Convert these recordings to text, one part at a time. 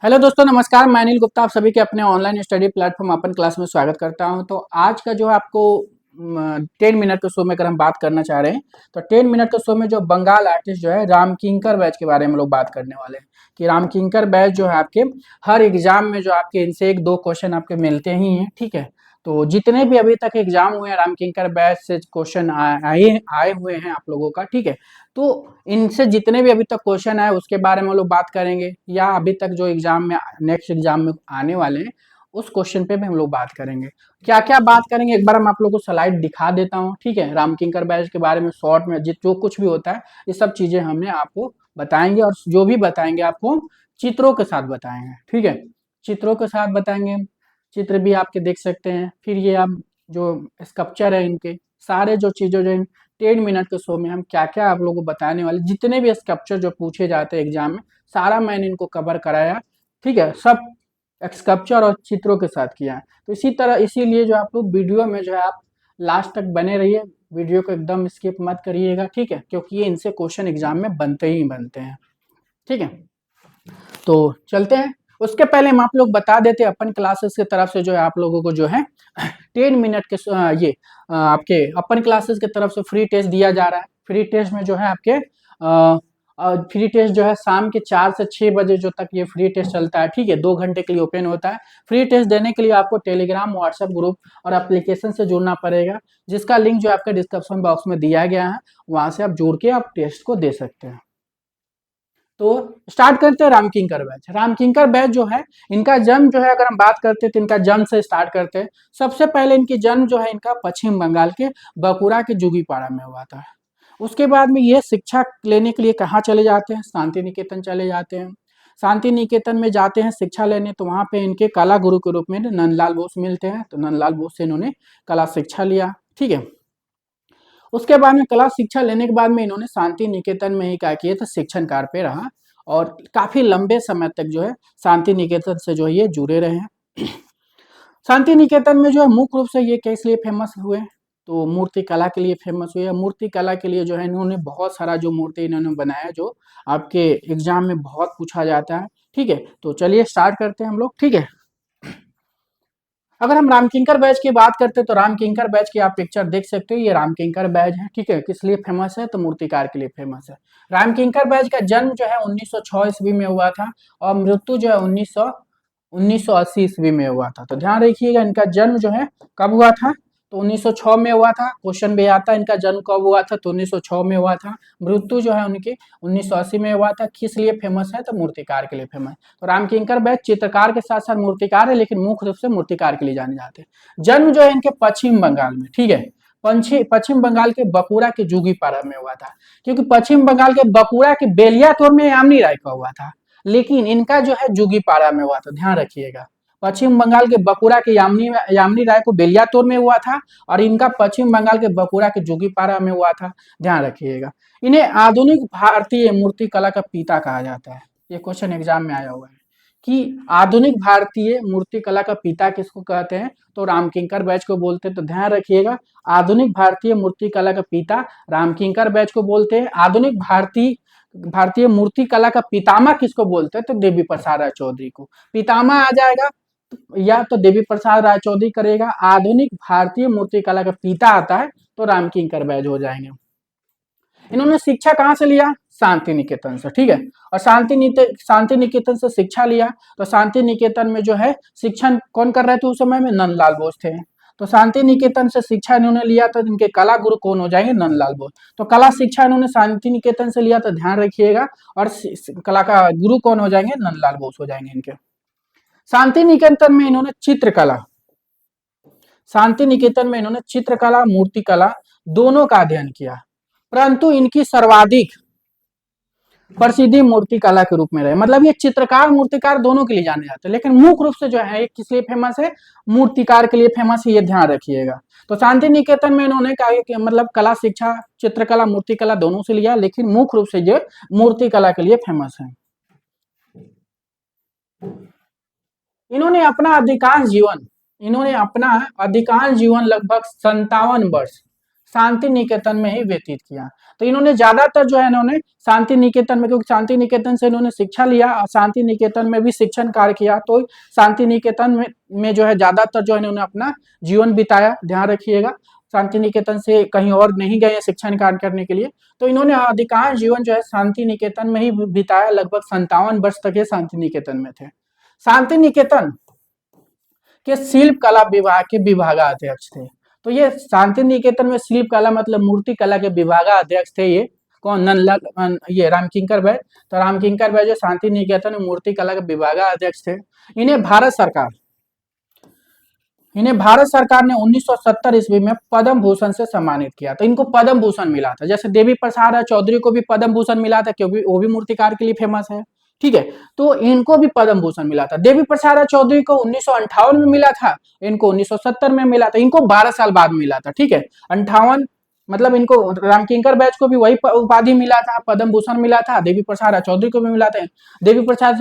Hello दोस्तों, नमस्कार। मैं अनिल गुप्ता आप सभी के अपने ऑनलाइन स्टडी प्लेटफॉर्म अपन क्लास में स्वागत करता हूं। तो आज का जो है आपको 10 मिनट के शो में अगर हम बात करना चाह रहे हैं तो 10 मिनट के शो में जो बंगाल आर्टिस्ट जो है राम किंकर बैच के बारे में लोग बात करने वाले हैं कि राम किंकर बैच जो है आपके हर एग्जाम में जो आपके इनसे एक दो क्वेश्चन आपके मिलते ही हैं। ठीक है, तो जितने भी अभी तक एग्जाम हुए हैं राम किंकर बैच से क्वेश्चन आए आए हुए हैं आप लोगों का। ठीक है, तो इनसे जितने भी अभी तक क्वेश्चन आए उसके बारे में लोग बात करेंगे, या अभी तक जो एग्जाम में नेक्स्ट एग्जाम में आने वाले हैं उस क्वेश्चन पे भी हम लोग बात करेंगे। क्या क्या बात करेंगे एक बार हम आप लोगों को स्लाइड दिखा देता हूँ। ठीक है, राम किंकर बैच के बारे में शॉर्ट में जो कुछ भी होता है ये सब चीजें हमने आपको बताएंगे, और जो भी बताएंगे आपको चित्रों के साथ बताएंगे। ठीक है, चित्रों के साथ बताएंगे। चित्र भी आपके देख सकते हैं। फिर ये आप जो स्कल्पचर है इनके सारे जो चीजें जो 10 मिनट के शो में हम क्या क्या आप लोगों को बताने वाले, जितने भी स्कल्पचर जो पूछे जाते हैं एग्जाम में सारा मैंने इनको कवर कराया। ठीक है, सब स्कल्पचर और चित्रों के साथ किया है। तो इसी तरह इसीलिए जो आप लोग वीडियो में जो है आप लास्ट तक बने रहिए, वीडियो को एकदम स्किप मत करिएगा। ठीक है, क्योंकि ये इनसे क्वेश्चन एग्जाम में बनते ही बनते हैं। ठीक है, तो चलते हैं। उसके पहले हम आप लोग बता देते हैं अपन क्लासेस की तरफ से जो है आप लोगों को जो है 10 मिनट के ये आपके अपन क्लासेस की तरफ से फ्री टेस्ट दिया जा रहा है। फ्री टेस्ट में जो है आपके फ्री टेस्ट जो है शाम के 4 से 6 बजे जो तक ये फ्री टेस्ट चलता है। ठीक है, 2 घंटे के लिए ओपन होता है। फ्री टेस्ट देने के लिए आपको टेलीग्राम, व्हाट्सएप ग्रुप और एप्लीकेशन से जुड़ना पड़ेगा, जिसका लिंक जो आपके डिस्क्रिप्शन बॉक्स में दिया गया है। वहां से आप जुड़ के आप टेस्ट को दे सकते हैं। तो स्टार्ट करते हैं राम किंकर बैच। राम किंकर बैच जो है इनका जन्म जो है अगर हम बात करते हैं तो इनका जन्म से स्टार्ट करते हैं। सबसे पहले इनकी जन्म जो है इनका पश्चिम बंगाल के बकुरा के जुगीपाड़ा में हुआ था। उसके बाद में ये शिक्षा लेने के लिए कहाँ चले जाते हैं? शांति निकेतन चले जाते हैं। शांति निकेतन में जाते हैं शिक्षा लेने, तो वहां पे इनके कला गुरु के रूप में नंदलाल बोस मिलते हैं। तो नंदलाल बोस से इन्होंने कला शिक्षा लिया। ठीक है, उसके बाद में कला शिक्षा लेने के बाद में इन्होंने शांति निकेतन में ही क्या किया था, शिक्षण कार्य पे रहा, और काफी लंबे समय तक जो है शांति निकेतन से जो है ये जुड़े रहे हैं। शांति निकेतन में जो है मुख्य रूप से ये किस लिए फेमस हुए? तो मूर्ति कला के लिए फेमस हुए। मूर्ति कला के लिए जो है इन्होंने बहुत सारा जो मूर्ति इन्होंने बनाया जो आपके एग्जाम में बहुत पूछा जाता है। ठीक है, तो चलिए स्टार्ट करते हैं हम लोग। ठीक है, अगर हम राम किंकर बैच की बात करते हैं तो राम किंकर बैच की आप पिक्चर देख सकते हो। ये राम किंकर बैच है। ठीक है, किस लिए फेमस है? तो मूर्तिकार के लिए फेमस है। राम किंकर बैच का जन्म जो है 1906 ईस्वी में हुआ था, और मृत्यु जो है 1980 ईस्वी में हुआ था। तो ध्यान रखिएगा इनका जन्म जो है कब हुआ था, तो 1906 में हुआ था। क्वेश्चन भी आता है इनका जन्म कब हुआ था, तो 1906 में हुआ था। मृत्यु जो है उनकी 1980 में हुआ था। किस लिए फेमस है? तो मूर्तिकार के लिए फेमस। तो राम किंकर बैच चित्रकार के साथ साथ मूर्तिकार है, लेकिन मुख्य रूप से मूर्तिकार के लिए जाने जाते हैं। जन्म जो है इनके पश्चिम बंगाल में। ठीक है, पश्चिम बंगाल के बकुड़ा के जुगीपाड़ा में हुआ था, क्योंकि पश्चिम बंगाल के बकुड़ा के बेलियातोर में यामिनी राय का हुआ था, लेकिन इनका जो है जुगीपाड़ा में हुआ था। ध्यान रखिएगा, पश्चिम बंगाल के बकुड़ा के यामिनी राय को बेलियातोर में हुआ था, और इनका पश्चिम बंगाल के बकुड़ा के जोगीपाड़ा में हुआ था। ध्यान रखिएगा। इन्हें आधुनिक भारतीय मूर्ति कला का पिता कहा जाता है। ये क्वेश्चन एग्जाम में आया हुआ है कि आधुनिक भारतीय मूर्ति कला का पिता किसको कहते हैं, तो राम किंकर बैच को बोलते हैं। तो ध्यान रखिएगा, आधुनिक भारतीय मूर्ति कला का पिता राम किंकर बैच को बोलते हैं। आधुनिक भारतीय भारतीय मूर्ति कला का पितामह किसको बोलते हैं, तो देवी प्रसाद राय चौधरी को पितामह आ जाएगा, या तो देवी प्रसाद राय चौधरी करेगा। आधुनिक भारतीय मूर्ति कला का पिता आता है तो राम किंकर बैच हो जाएंगे। इन्होंने शिक्षा कहाँ से लिया? शांति निकेतन से। ठीक है, और शांति निकेतन से शिक्षा लिया। तो शांति निकेतन में जो है शिक्षण कौन कर रहे थे उस समय में? नंदलाल बोस थे। तो शांति निकेतन से शिक्षा इन्होंने लिया, तो इनके कला गुरु कौन हो जाएंगे? नंदलाल बोस। तो कला शिक्षा इन्होंने शांति निकेतन से लिया, तो ध्यान रखिएगा, और कला का गुरु कौन हो जाएंगे? नंदलाल बोस हो जाएंगे इनके। शांति निकेतन में इन्होंने चित्रकला शांति निकेतन में इन्होंने चित्रकला, मूर्तिकला दोनों का अध्ययन किया, परंतु इनकी सर्वाधिक प्रसिद्धि मूर्तिकला के रूप में रहे। मतलब ये चित्रकार मूर्तिकार दोनों के लिए जाने जाते हैं, लेकिन मुख्य रूप से जो है ये किस लिए फेमस है? मूर्तिकार के लिए फेमस है, ये ध्यान रखिएगा। तो शांति निकेतन में इन्होंने कहा कि मतलब कला शिक्षा चित्रकला मूर्तिकला दोनों से लिया, लेकिन मुख्य रूप से जो मूर्तिकला के लिए फेमस है। इन्होंने अपना अधिकांश जीवन लगभग 57 वर्ष शांति निकेतन में ही व्यतीत किया। तो इन्होंने ज्यादातर जो है इन्होंने शांति निकेतन में, क्योंकि शांति निकेतन से इन्होंने शिक्षा लिया और शांति निकेतन में भी शिक्षण कार्य किया, तो शांति निकेतन में जो है ज्यादातर जो है इन्होंने अपना जीवन बिताया। ध्यान रखिएगा, शांति निकेतन से कहीं और नहीं गए शिक्षण कार्य करने के लिए। तो इन्होंने अधिकांश जीवन जो है शांति निकेतन में ही बिताया, लगभग 57 वर्ष तक ये शांति निकेतन में थे। शांति निकेतन के शिल्प कला विभाग के विभागाध्यक्ष थे। तो ये शांति निकेतन में शिल्प कला मतलब मूर्ति कला के विभागाध्यक्ष थे। ये कौन? नंदलाल, ये रामकिंकर बैज। तो रामकिंकर बैज जो शांति निकेतन में मूर्ति कला के विभागाध्यक्ष थे। इन्हें भारत सरकार ने 1970 ईस्वी में पद्म भूषण से सम्मानित किया। तो इनको पद्म भूषण मिला था। जैसे देवी प्रसाद चौधरी को भी पद्म भूषण मिला था, क्योंकि वो भी मूर्तिकार के लिए फेमस है। ठीक है, तो इनको भी पद्म भूषण मिला था। देवी प्रसाद चौधरी को 1958 में मिला था, इनको 1970 में मिला था। इनको 12 साल बाद मिला था। ठीक है, 58 मतलब इनको रामकिंकर बैच को भी वही उपाधि मिला था, पद्म भूषण मिला था। देवी प्रसाद चौधरी को भी मिला था। देवी प्रसाद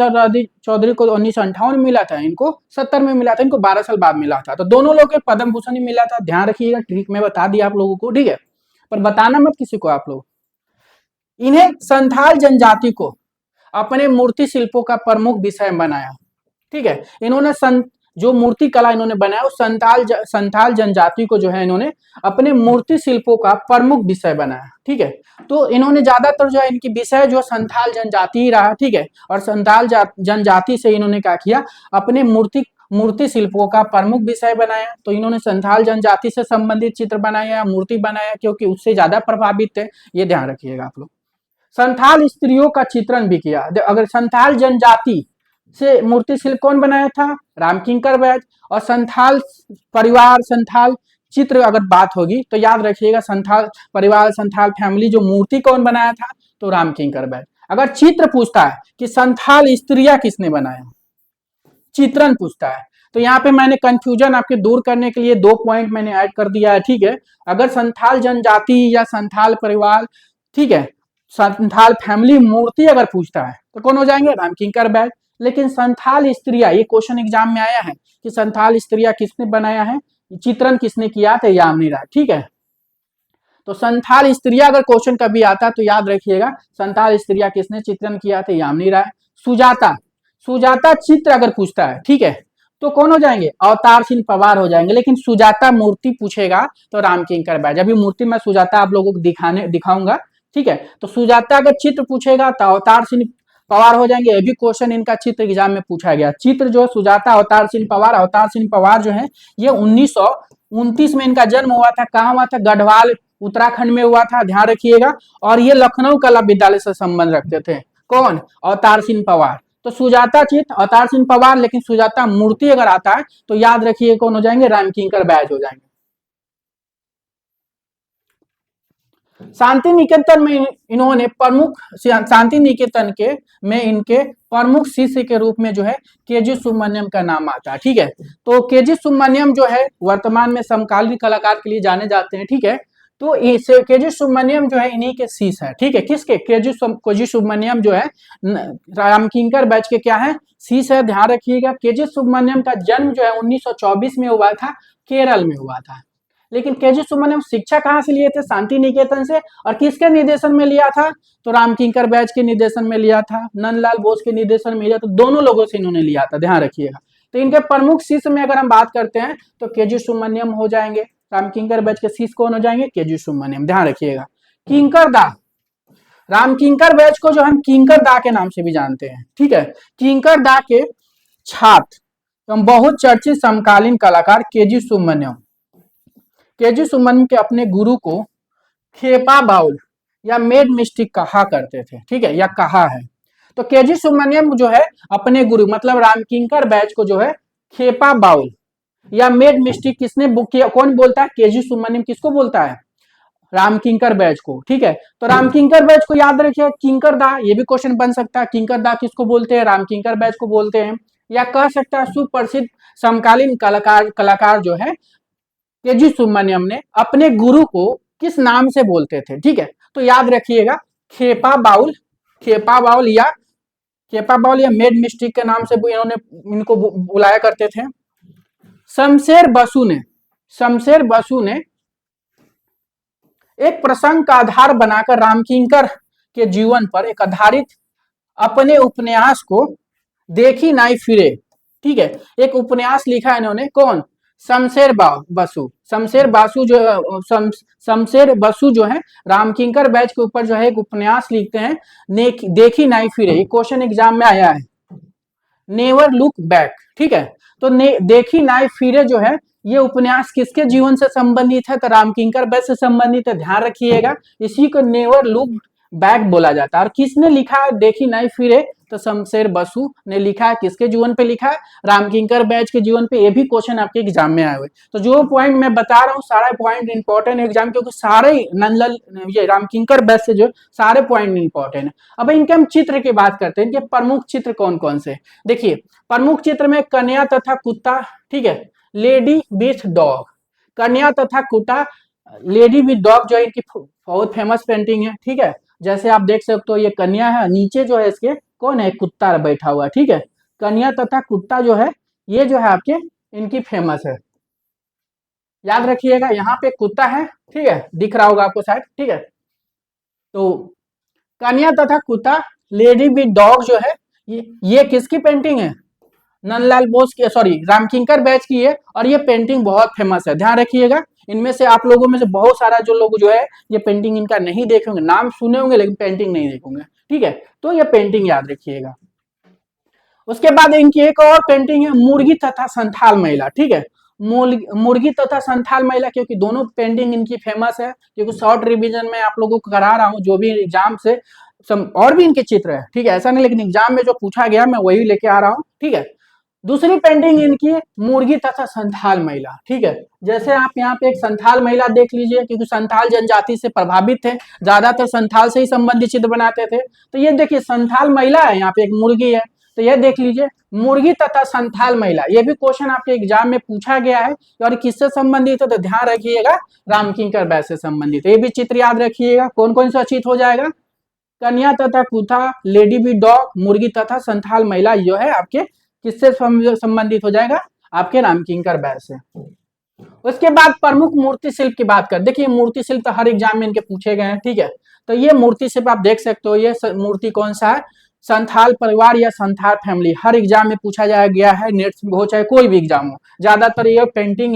चौधरी को 1958 में मिला था, इनको 70 में मिला था, इनको 12 साल बाद मिला था। तो दोनों लोग के पद्म भूषण ही मिला था। ध्यान रखिएगा, ट्रिक में बता दिया आप लोगों को। ठीक है, पर बताना मत किसी को आप लोग। इन्हें संथाल जनजाति को अपने मूर्ति शिल्पों का प्रमुख विषय बनाया। ठीक है, इन्होंने जो मूर्ति कला इन्होंने बनाया वो संथाल जनजाति को जो है इन्होंने अपने मूर्ति शिल्पों का प्रमुख विषय बनाया। ठीक है, तो इन्होंने ज्यादातर जो है इनकी विषय जो संथाल जनजाति ही रहा। ठीक है, और संथाल जनजाति से इन्होंने क्या किया, अपने मूर्ति शिल्पों का प्रमुख विषय बनाया। तो इन्होंने संथाल जनजाति से संबंधित चित्र बनाया, मूर्ति बनाया, क्योंकि उससे ज्यादा प्रभावित थे। ये ध्यान रखिएगा आप लोग। संथाल स्त्रियों का चित्रण भी किया। अगर संथाल जनजाति से मूर्ति शिल्प कौन बनाया था? रामकिंकर बैज। और संथाल परिवार, संथाल चित्र अगर बात होगी तो याद रखिएगा, संथाल परिवार, संथाल फैमिली जो मूर्ति कौन बनाया था? तो रामकिंकर बैज। अगर चित्र पूछता है कि संथाल स्त्रियां किसने बनाया, चित्रण पूछता है, तो यहाँ पे मैंने कंफ्यूजन आपके दूर करने के लिए 2 पॉइंट मैंने ऐड कर दिया है। ठीक है, अगर संथाल जनजाति या संथाल परिवार, ठीक है, संथाल फैमिली मूर्ति अगर पूछता है तो कौन हो जाएंगे? रामकिंकर बैज। लेकिन संथाल स्त्रियां, ये क्वेश्चन एग्जाम में आया है कि संथाल स्त्रियां किसने बनाया है, चित्रण किसने किया? तो यामिनी राय। ठीक है, तो संथाल स्त्रियां अगर क्वेश्चन कभी आता तो याद रखिएगा, संथाल स्त्रियां किसने चित्रण किया? तो यामिनी राय। सुजाता चित्र अगर पूछता है, ठीक है, तो कौन हो जाएंगे? अवतार सिंह पवार हो जाएंगे। लेकिन सुजाता मूर्ति पूछेगा तो रामकिंकर बैज। अभी मूर्ति मैं सुजाता आप लोगों को दिखाऊंगा। ठीक है, तो सुजाता अगर चित्र पूछेगा तो अवतार सिंह पवार हो जाएंगे। ये भी क्वेश्चन इनका चित्र एग्जाम में पूछा गया। चित्र जो सुजाता अवतार सिंह पवार जो है ये 1929 में इनका जन्म हुआ था। कहाँ हुआ था? गढ़वाल उत्तराखंड में हुआ था। ध्यान रखिएगा। और ये लखनऊ कला विद्यालय से संबंध रखते थे। कौन? अवतार सिंह पवार। तो सुजाता चित्र, अवतार सिंह पवार। लेकिन सुजाता मूर्ति अगर आता है तो याद रखिए कौन हो जाएंगे? रामकिंकर बैज हो जाएंगे। शांति निकेतन में इन्होंने शांति निकेतन के में इनके प्रमुख शिष्य के रूप में जो है केजी सुब्रमण्यम का नाम आता है। ठीक है, तो केजी सुब्रमण्यम जो है वर्तमान में समकालीन कलाकार के लिए जाने जाते हैं। ठीक है, तो केजी सुब्रमण्यम जो है इन्हीं के शिष्य है। ठीक है, किसके? केजी सुब्रमण्यम जो है रामकिंकर बैच के क्या है? शिष्य है। ध्यान रखिएगा, केजी सुब्रमण्यम का जन्म जो है 1924 में हुआ था, केरल में हुआ था। लेकिन केजी सुब्रमण्यम शिक्षा कहाँ से लिए थे? शांति निकेतन से। और किसके निर्देशन में लिया था? तो रामकिंकर बैच के निर्देशन में लिया था, नंदलाल बोस के निर्देशन में लिया। तो दोनों लोगों से इन्होंने लिया था। ध्यान रखिएगा। तो इनके प्रमुख शिष्य में अगर हम बात करते हैं तो केजी सुब्रमण्यम हो जाएंगे। रामकिंकर बैच के शिष्य कौन हो जाएंगे? केजी सुब्रमण्यम। ध्यान रखिएगा। किंकर दा, रामकिंकर बैच को जो हम किंकर दा के नाम से भी जानते हैं। ठीक है, किंकर दा के छात्र एवं बहुत चर्चित समकालीन कलाकार केजी सुब्रमण्यम के अपने गुरु को खेपा बाउल या मेड मिस्टिक कहा करते थे। ठीक है, या कहा है। तो केजी सुब्रमण्यम जो है अपने गुरु मतलब रामकिंकर बैच को जो है खेपा बाउल या मेड मिस्टिक किसने बुक किया? कौन बोलता है? केजी सुब्रमण्यम किसको बोलता है? रामकिंकर बैच को। ठीक है, तो रामकिंकर बैच को याद रखिए। किंकर दा, ये भी क्वेश्चन बन सकता है। किंकर दा किसको बोलते हैं? रामकिंकर बैच को बोलते हैं। या कह सकता है सुप्रसिद्ध समकालीन कलाकार जो है केजी सुब्रमण्यम ने अपने गुरु को किस नाम से बोलते थे? ठीक है, तो याद रखिएगा खेपा बाउल या मेड मिस्टिक के नाम से इन्होंने इनको बुलाया करते थे। शमशेर बसु ने एक प्रसंग का आधार बनाकर रामकिंकर के जीवन पर एक आधारित अपने उपन्यास को देखी नाई फिरे, ठीक है, एक उपन्यास लिखा है इन्होंने, कौन, शमशेर बसु, शमशेर बासु जो शमशेर बसु जो है रामकिंकर बैच के ऊपर जो है एक उपन्यास लिखते हैं, देखी नाई फिरे। ये क्वेश्चन एग्जाम में आया है, नेवर लुक बैक, ठीक है। तो देखी नाई फिरे जो है ये उपन्यास किसके जीवन से संबंधित है, तो रामकिंकर बैच से संबंधित है, ध्यान रखिएगा। इसी को नेवर लुक बैक बोला जाता है। और किसने लिखा है देखी नाई फिरे, तो शमशेर बसु ने लिखा है। किसके जीवन पे लिखा है, रामकिंकर बैच के जीवन पे। ये भी क्वेश्चन आपके एग्जाम में आए हुए। तो जो पॉइंट मैं बता रहा हूँ सारा पॉइंट इंपॉर्टेंट है एग्जाम, क्योंकि सारे नंदलाल ये रामकिंकर बैच से जो सारे पॉइंट इंपॉर्टेंट है। अब इनके हम चित्र की बात करते हैं, इनके प्रमुख चित्र कौन कौन से। देखिए प्रमुख चित्र में कन्या तथा कुत्ता, ठीक है, लेडी विथ डॉग, कन्या तथा कुत्ता, लेडी विथ डॉग जो है इनकी बहुत फेमस पेंटिंग है, ठीक है। जैसे आप देख सकते हो ये कन्या है, नीचे जो है इसके कौन है, कुत्ता बैठा हुआ, ठीक है। कन्या तथा कुत्ता जो है ये जो है आपके इनकी फेमस है, याद रखिएगा। यहाँ पे कुत्ता है, ठीक है, दिख रहा होगा आपको शायद, ठीक है। तो कन्या तथा कुत्ता, लेडी विद डॉग जो है ये किसकी पेंटिंग है, नंदलाल बोस की, सॉरी रामकिंकर बैच की है। और ये पेंटिंग बहुत फेमस है, ध्यान रखिएगा। इनमें से आप लोगों में से बहुत सारा जो लोग जो है ये पेंटिंग इनका नहीं देखे होंगे, नाम सुने होंगे लेकिन पेंटिंग नहीं देखेंगे, ठीक है। तो ये पेंटिंग याद रखिएगा। उसके बाद इनकी एक और पेंटिंग है, मुर्गी तथा संथाल महिला, ठीक है। मुर्गी तथा संथाल महिला, क्योंकि दोनों पेंटिंग इनकी फेमस है, क्योंकि शॉर्ट रिवीजन में आप लोगों को करा रहा हूं, जो भी एग्जाम से और भी इनके चित्र है, ठीक है, ऐसा नहीं, लेकिन एग्जाम में जो पूछा गया मैं वही लेके आ रहा हूँ, ठीक है। दूसरी पेंटिंग इनकी मुर्गी तथा संथाल महिला, ठीक है। जैसे आप यहाँ पे एक संथाल महिला देख लीजिए, क्योंकि संथाल जनजाति से प्रभावित थे, ज्यादातर संथाल से ही संबंधित चित्र बनाते थे। तो ये देखिए संथाल महिला है, यहाँ पे एक मुर्गी है, तो ये देख लीजिए मुर्गी तथा संथाल महिला। ये भी क्वेश्चन आपके एग्जाम में पूछा गया है, और किससे संबंधित है, तो ध्यान रखिएगा रामकिंकर बैच से संबंधित। ये भी चित्र याद रखिएगा, कौन कौन सा चित्र हो जाएगा, कन्या तथा कुत्ता, लेडी विद डॉग, मुर्गी तथा संथाल महिला जो है आपके किससे संबंधित हो जाएगा, आपके रामकिंकर बैच से। उसके बाद प्रमुख मूर्ति शिल्प की बात कर, देखिए मूर्ति शिल्प तो हर एग्जाम में इनके पूछे गए हैं, ठीक है। तो ये मूर्ति शिल्प आप देख सकते हो, ये मूर्ति कौन सा है, संथाल परिवार या संथाल फैमिली, हर एग्जाम में पूछा जाया गया है, नेट हो चाहे कोई भी एग्जाम हो, ज्यादातर ये पेंटिंग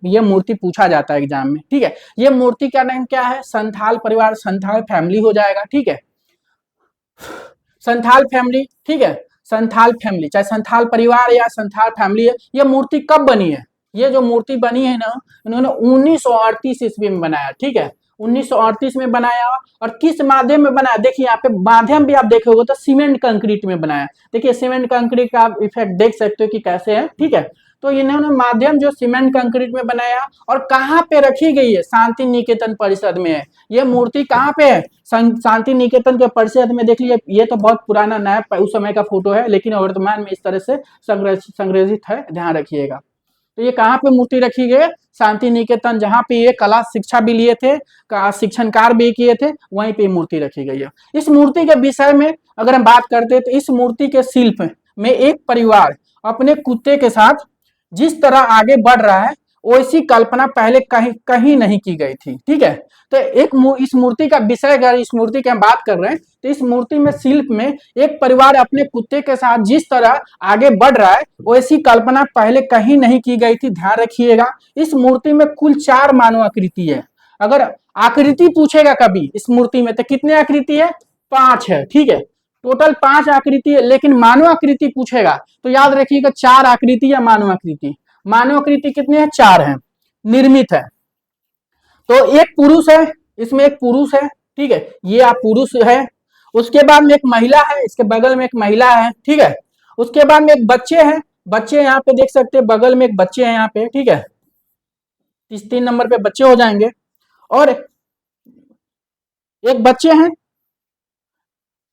ये मूर्ति पूछा जाता है एग्जाम में, ठीक है। ये मूर्ति का नाम क्या है, संथाल परिवार संथाल फैमिली हो जाएगा, ठीक है, संथाल फैमिली, ठीक है, संथाल फैमिली, चाहे संथाल परिवार या संथाल फैमिली है। ये मूर्ति कब बनी है, ये जो मूर्ति बनी है ना, इन्होंने 1938 ईस्वी में बनाया, ठीक है, 1938 में बनाया। और किस माध्यम में बनाया, देखिए यहाँ पे माध्यम भी आप देखोगे तो सीमेंट कंक्रीट में बनाया। देखिए सीमेंट कंक्रीट का आप इफेक्ट देख सकते हो कि कैसे है, ठीक है। तो इन्होंने माध्यम जो सीमेंट कंक्रीट में बनाया, और कहाँ पे रखी गई है, शांति निकेतन परिषद में है। ये मूर्ति कहाँ पे है, शांति निकेतन के परिषद में। देख लीजिए ये तो बहुत पुराना नया उस समय का फोटो है, लेकिन वर्तमान में इस तरह से संग्रहित है, ध्यान रखिएगा। तो ये कहाँ पे मूर्ति रखी गई, शांति निकेतन, जहाँ पे ये कला शिक्षा भी लिए थे, शिक्षण कार्य भी किए थे, वहीं पे मूर्ति रखी गई है। इस मूर्ति के विषय में अगर हम बात करते हैं तो इस मूर्ति के शिल्प में एक परिवार अपने कुत्ते के साथ जिस तरह आगे बढ़ रहा है, वैसी कल्पना पहले कहीं नहीं की गई थी, ठीक है। तो इस मूर्ति का विषय, अगर इस मूर्ति की हम बात कर रहे हैं, तो इस मूर्ति में शिल्प में एक परिवार अपने कुत्ते के साथ जिस तरह आगे बढ़ रहा है, वैसी कल्पना पहले कहीं नहीं की गई थी, ध्यान रखिएगा। इस मूर्ति में कुल 4 मानव आकृति है। अगर आकृति पूछेगा कभी इस मूर्ति में, तो कितने आकृति है, 5 है, ठीक है, टोटल 5 आकृति है। लेकिन मानव आकृति पूछेगा तो याद रखिएगा 4 आकृति या मानव आकृति। मानव आकृति कितने हैं, 4 हैं, निर्मित है। तो एक पुरुष है, इसमें एक पुरुष है, ठीक है, ये आप पुरुष है। उसके बाद में एक महिला है, इसके बगल में एक महिला है, ठीक है। उसके बाद में एक बच्चे हैं, बच्चे यहाँ पे देख सकते हैं, बगल में एक बच्चे हैं यहाँ पे, ठीक है, 3 नंबर पे बच्चे हो जाएंगे। और एक बच्चे हैं,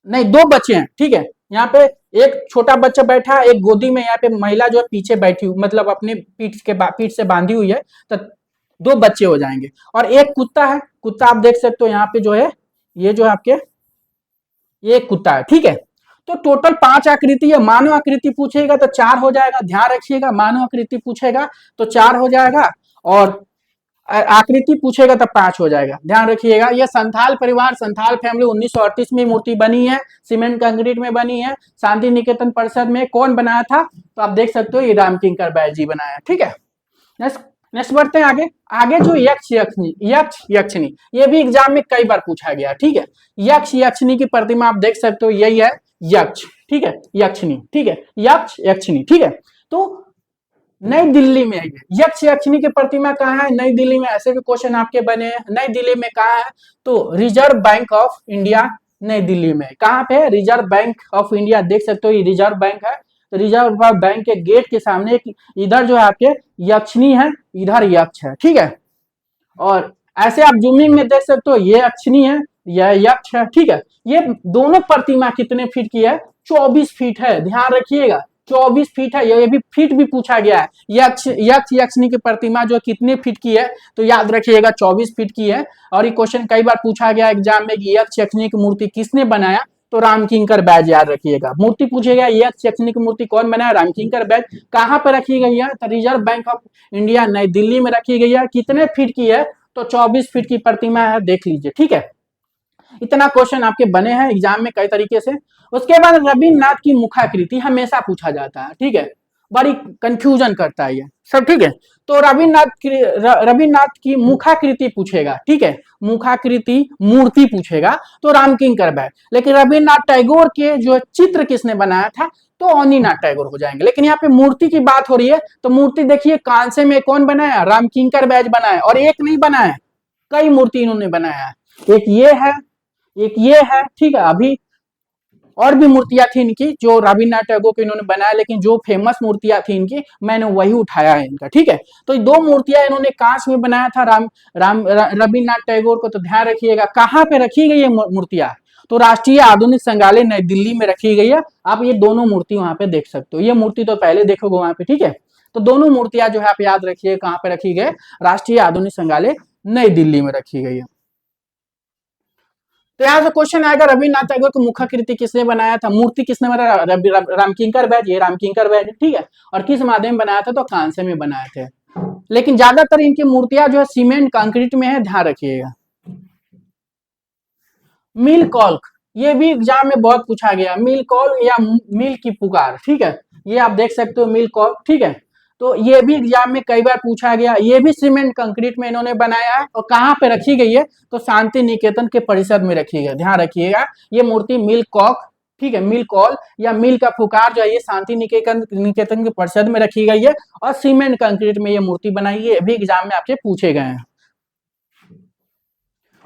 नहीं 2 बच्चे हैं, ठीक है। यहाँ पे एक छोटा बच्चा बैठा है, एक गोदी में यहाँ पे महिला जो है पीछे बैठी हुई, मतलब अपने पीठ से बांधी हुई है, तो 2 बच्चे हो जाएंगे। और एक कुत्ता है, कुत्ता आप देख सकते हो यहाँ पे जो है, ये जो है आपके ये एक कुत्ता है, ठीक है। तो टोटल 5 आकृति है। मानव आकृति पूछेगा तो 4 हो जाएगा, ध्यान रखिएगा, मानव आकृति पूछेगा तो 4 हो जाएगा। और आकृति पूछेगा तब 5 हो जाएगा, ध्यान रखिएगा। ये संथाल परिवार, संथाल फैमिली 1938 में मूर्ति बनी है, सीमेंट कंक्रीट में बनी है। शांति निकेतन परिसर में कौन बनाया था, तो आप देख सकते हो ये रामकिंकर बैज जी बनाया, ठीक है। नेक्स्ट नेक्स्ट बढ़ते हैं आगे। आगे जो यक्ष यक्षिनी, यक्ष यक्षिनी, ये भी एग्जाम में कई बार पूछा गया, ठीक है। यक्ष यक्षिनी की प्रतिमा आप देख सकते हो, यही है यक्ष, ठीक है, यक्षिनी, ठीक है, यक्ष यक्षिनी, ठीक है। तो नई दिल्ली में है, यक्ष यक्षिनी की प्रतिमा कहाँ है, नई दिल्ली में। ऐसे भी क्वेश्चन आपके बने हैं, नई दिल्ली में कहाँ है, तो रिजर्व बैंक ऑफ इंडिया नई दिल्ली में। कहाँ पे है, रिजर्व बैंक ऑफ इंडिया, देख सकते हो ये रिजर्व बैंक है। तो रिजर्व बैंक के गेट के सामने इधर जो है आपके यक्षिनी है, इधर यक्ष है, ठीक है। और ऐसे आप जूमिंग में देख सकते हो, ये यक्षिनी है, यह यक्ष है, ठीक है। ये दोनों प्रतिमा कितने फीट की है, 24 फीट है, ध्यान रखिएगा 24 फीट है। ये भी फीट भी पूछा गया है, यक्ष यक्षिनी की प्रतिमा जो कितने फीट की है, तो याद रखिएगा 24 फीट की है। और ये क्वेश्चन कई बार पूछा गया एग्जाम में कि यक्ष यक्षिनी की मूर्ति किसने बनाया, तो रामकिंकर बैज, याद रखिएगा। मूर्ति पूछेगा यक्ष यक्षिनी की मूर्ति कौन बनाया, रामकिंकर बैज। कहाँ पर रखी गई है, तो रिजर्व बैंक ऑफ इंडिया नई दिल्ली में रखी गई है। कितने फीट की है, तो 24 फीट की प्रतिमा है, देख लीजिए, ठीक है। इतना क्वेश्चन आपके बने हैं एग्जाम में कई तरीके से। उसके बाद रविन्द्रनाथ की मुखाकृति हमेशा पूछा जाता है, ठीक है, बड़ी कंफ्यूजन करता है ये सब, ठीक है। तो रविन्द्रनाथ की मुखाकृति पूछेगा, ठीक है, मुखाकृति मूर्ति पूछेगा तो रामकिंकर बैज। लेकिन रविन्द्रनाथ टैगोर के जो चित्र किसने बनाया था, तो अनिनाथ टैगोर हो जाएंगे। लेकिन यहाँ पे मूर्ति की बात हो रही है, तो मूर्ति देखिए कांसे में कौन बनाया, रामकिंकर बैज बनाया। और एक नहीं बनाया, कई मूर्ति इन्होंने बनाया है। एक ये है, एक ये है, ठीक है। अभी और भी मूर्तियां थी इनकी जो रविन्द्रनाथ टैगोर को इन्होंने बनाया, लेकिन जो फेमस मूर्तियां थी इनकी मैंने वही उठाया है इनका, ठीक है। तो ये 2 मूर्तियां इन्होंने कांच में बनाया था रविन्द्रनाथ टैगोर को। तो ध्यान रखिएगा कहाँ पे रखी गई है मूर्तियां, तो राष्ट्रीय आधुनिक संग्रहालय नई दिल्ली में रखी गई है। आप ये दोनों मूर्ति वहां पे देख सकते हो, ये मूर्ति तो पहले देखोगे वहां पे, ठीक है। तो दोनों मूर्तियां जो है आप याद रखिए कहाँ पे रखी गई, राष्ट्रीय आधुनिक संग्रहालय नई दिल्ली में रखी गई है। तो यहाँ से क्वेश्चन आएगा रविन्द्रनाथ टैगोर की मुखाकृति किसने बनाया था, मूर्ति किसने बनाया, रामकिंकर बैज, ये रामकिंकर बैज, ठीक है। और किस माध्यम में बनाया था, तो कांसे में बनाए थे। लेकिन ज्यादातर इनकी मूर्तियां जो है सीमेंट कंक्रीट में है, ध्यान रखिएगा। मिल कॉल्क, ये भी एग्जाम में बहुत पूछा गया, मिल कॉल या मिल की पुकार, ठीक है। ये आप देख सकते हो मिल कॉल्क, ठीक है। तो ये भी एग्जाम में कई बार पूछा गया। ये भी सीमेंट कंक्रीट में इन्होंने बनाया है। और कहाँ पे रखी गई है, तो शांति निकेतन के परिसर में रखी गई, ध्यान रखिएगा। ये मूर्ति मिल कॉक, ठीक है, मिल कॉल या मिल का पुकार जो है ये शांति निकेतन के परिसर में रखी गई है। और सीमेंट कंक्रीट में ये मूर्ति बनाई है, ये भी एग्जाम में आपसे पूछे गए हैं।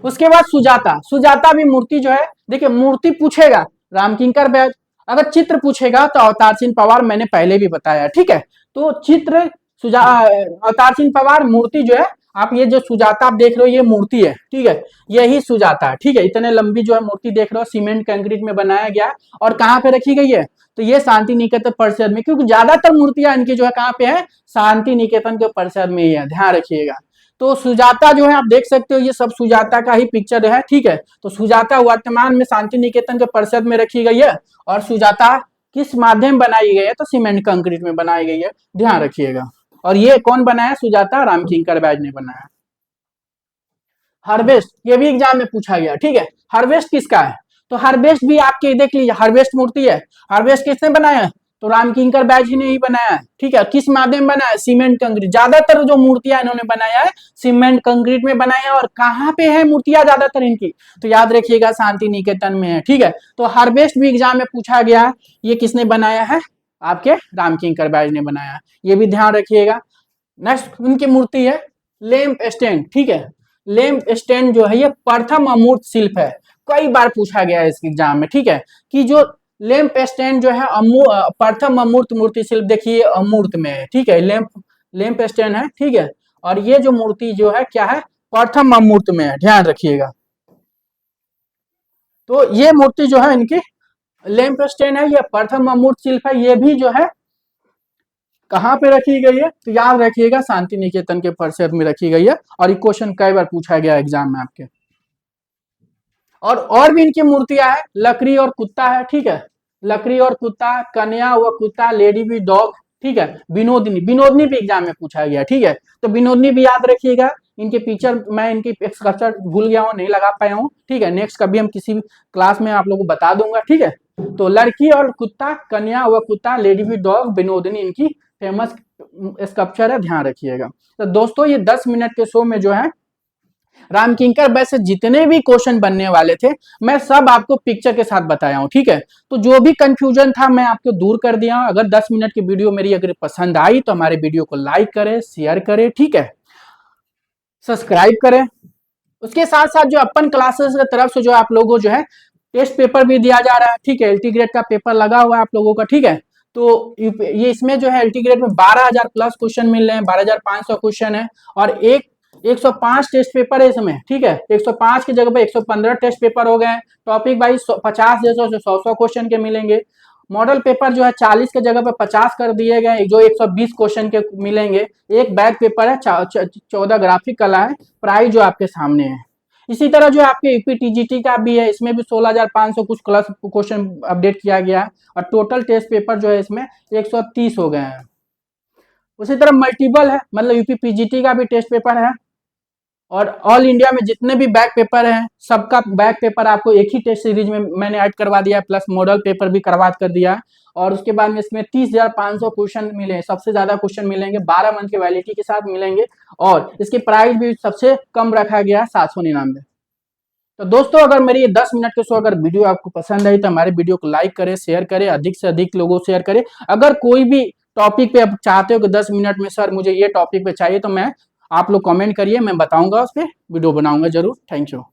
उसके बाद सुजाता, सुजाता भी मूर्ति जो है, देखिए मूर्ति पूछेगा रामकिंकर बैज, अगर चित्र पूछेगा तो अवतार सिंह पवार, मैंने पहले भी बताया, ठीक है। तो चित्र अवतार सिंह पवार, मूर्ति जो है आप ये जो सुजाता आप देख रहे हो ये मूर्ति है, ठीक है, यही सुजाता है, ठीक है। इतने लंबी जो है मूर्ति देख रहे हो, सीमेंट कंक्रीट में बनाया गया। और कहाँ पे रखी गई है, तो ये शांति निकेतन परिसर में, क्योंकि ज्यादातर मूर्तियां इनकी जो है कहाँ पे है, शांति निकेतन के परिसर में ही है, ध्यान रखिएगा। तो सुजाता जो है आप देख सकते हो, ये सब सुजाता का ही पिक्चर है, ठीक है। तो सुजाता वर्तमान में शांति निकेतन के परिसर में रखी गई है। और सुजाता किस माध्यम बनाई गई है, तो सीमेंट कंक्रीट में बनाई गई है, ध्यान रखिएगा। और ये कौन बनाया, सुजाता रामकिंकर बैज ने बनाया। हार्वेस्ट, ये भी एग्जाम में पूछा गया, ठीक है। हार्वेस्ट किसका है, तो हार्वेस्ट भी आपके देख लीजिए, हार्वेस्ट मूर्ति है। हार्वेस्ट किसने बनाया, तो रामकिंकर बैज ही ने ही बनाया है, ठीक है। किस माध्यम बनाया, सीमेंट कंक्रीट। ज्यादातर जो मूर्तियां इन्होंने बनाया है सीमेंट कंक्रीट में बनाया है। और कहाँ पे है मूर्तियां ज्यादातर इनकी, तो याद रखिएगा शांति निकेतन में है, ठीक है। तो हार्वेस्ट भी एग्जाम में पूछा गया, ये किसने बनाया है, आपके रामकिंकर बैज ने बनाया, ये भी ध्यान रखिएगा। नेक्स्ट उनकी मूर्ति है लैंप स्टैंड, ठीक है। लैंप स्टैंड जो है ये प्रथम अमूर्त शिल्प है, कई बार पूछा गया है इस एग्जाम में, ठीक है। कि जो लैंप स्टैंड जो है प्रथम अमूर्त मूर्ति शिल्प, देखिए अमूर्त में है, ठीक है। लैंप स्टैंड है, ठीक है। और ये जो मूर्ति जो है क्या है, प्रथम अमूर्त में है, ध्यान रखिएगा। तो ये मूर्ति जो है इनकी लैंप स्टैंड है, ये प्रथम अमूर्त शिल्प है। ये भी जो है कहाँ पे रखी गई है, तो याद रखिएगा शांति निकेतन के परिसर में रखी गई है। और ये क्वेश्चन कई बार पूछा गया एग्जाम में आपके। और भी इनकी मूर्तियां है, लकड़ी और कुत्ता है, ठीक है। लकड़ी और कुत्ता, कन्या व कुत्ता, लेडी भी डॉग, ठीक है। विनोदनी, विनोदनी भी एग्जाम में पूछा गया, ठीक है। तो विनोदनी भी याद रखिएगा, इनके पिक्चर मैं इनकी स्ट्रक्चर भूल गया हूँ, नहीं लगा पाया हूँ, ठीक है। नेक्स्ट कभी हम किसी क्लास में आप लोगों को बता दूंगा, ठीक है। तो लड़की और कुत्ता, कन्या व कुत्ता, लेडी विद डॉग, विनोदनी इनकी फेमस स्कल्पचर है, ध्यान रखिएगा। तो दोस्तों ये 10 मिनट के शो में जो है राम किंकर बैच से जितने भी क्वेश्चन बनने वाले थे मैं सब आपको पिक्चर के साथ बताया हूं, ठीक है। तो जो भी कंफ्यूजन था मैं आपको दूर कर दिया हूं। अगर 10 मिनट की वीडियो मेरी अगर पसंद आई तो हमारे वीडियो को लाइक करें, शेयर करें, ठीक है, सब्सक्राइब करें। उसके साथ साथ जो अपन क्लासेस की तरफ से जो आप लोगों को जो है टेस्ट पेपर भी दिया जा रहा है, ठीक है। एलटी ग्रेड का पेपर लगा हुआ है आप लोगों का, ठीक है। तो ये इसमें जो है एलटी ग्रेड में 12,000 प्लस क्वेश्चन मिल रहे हैं, 12,500 क्वेश्चन है और 105 टेस्ट पेपर है इसमें, ठीक है। 105 की जगह पे 115 टेस्ट पेपर हो गए। टॉपिक वाइज 50 जैसे 100 क्वेश्चन के मिलेंगे। मॉडल पेपर जो है 40 के जगह पे 50 कर दिए गए, जो 120 क्वेश्चन के मिलेंगे। एक बैक पेपर है 14 ग्राफिक कला है, प्राइस जो आपके सामने है। इसी तरह जो आपके यूपीटीजीटी का भी है, इसमें भी 16,500 कुछ क्लास क्वेश्चन अपडेट किया गया है और टोटल टेस्ट पेपर जो है इसमें 130 हो गए हैं। उसी तरह मल्टीपल है, मतलब यूपी पीजीटी का भी टेस्ट पेपर है और ऑल इंडिया में जितने भी बैक पेपर हैं सबका बैक पेपर आपको एक ही टेस्ट सीरीज में मैंने ऐड करवा दिया है, प्लस मॉडल पेपर भी करवा कर दिया है। और उसके बाद में इसमें 30,500 क्वेश्चन मिले, सबसे ज्यादा क्वेश्चन मिलेंगे, 12 मंथ की वैलिडिटी के साथ मिलेंगे और इसकी प्राइस भी सबसे कम रखा गया है 799। तो दोस्तों अगर मेरी ये 10 मिनट के शो अगर वीडियो आपको पसंद आई तो हमारे वीडियो को लाइक करें, शेयर करें, अधिक से अधिक लोगों शेयर करें। अगर कोई भी टॉपिक पे आप चाहते हो कि 10 मिनट में सर मुझे ये टॉपिक पे चाहिए तो मैं आप लोग कमेंट करिए, मैं बताऊंगा, उस पर वीडियो बनाऊंगा जरूर। Thank you.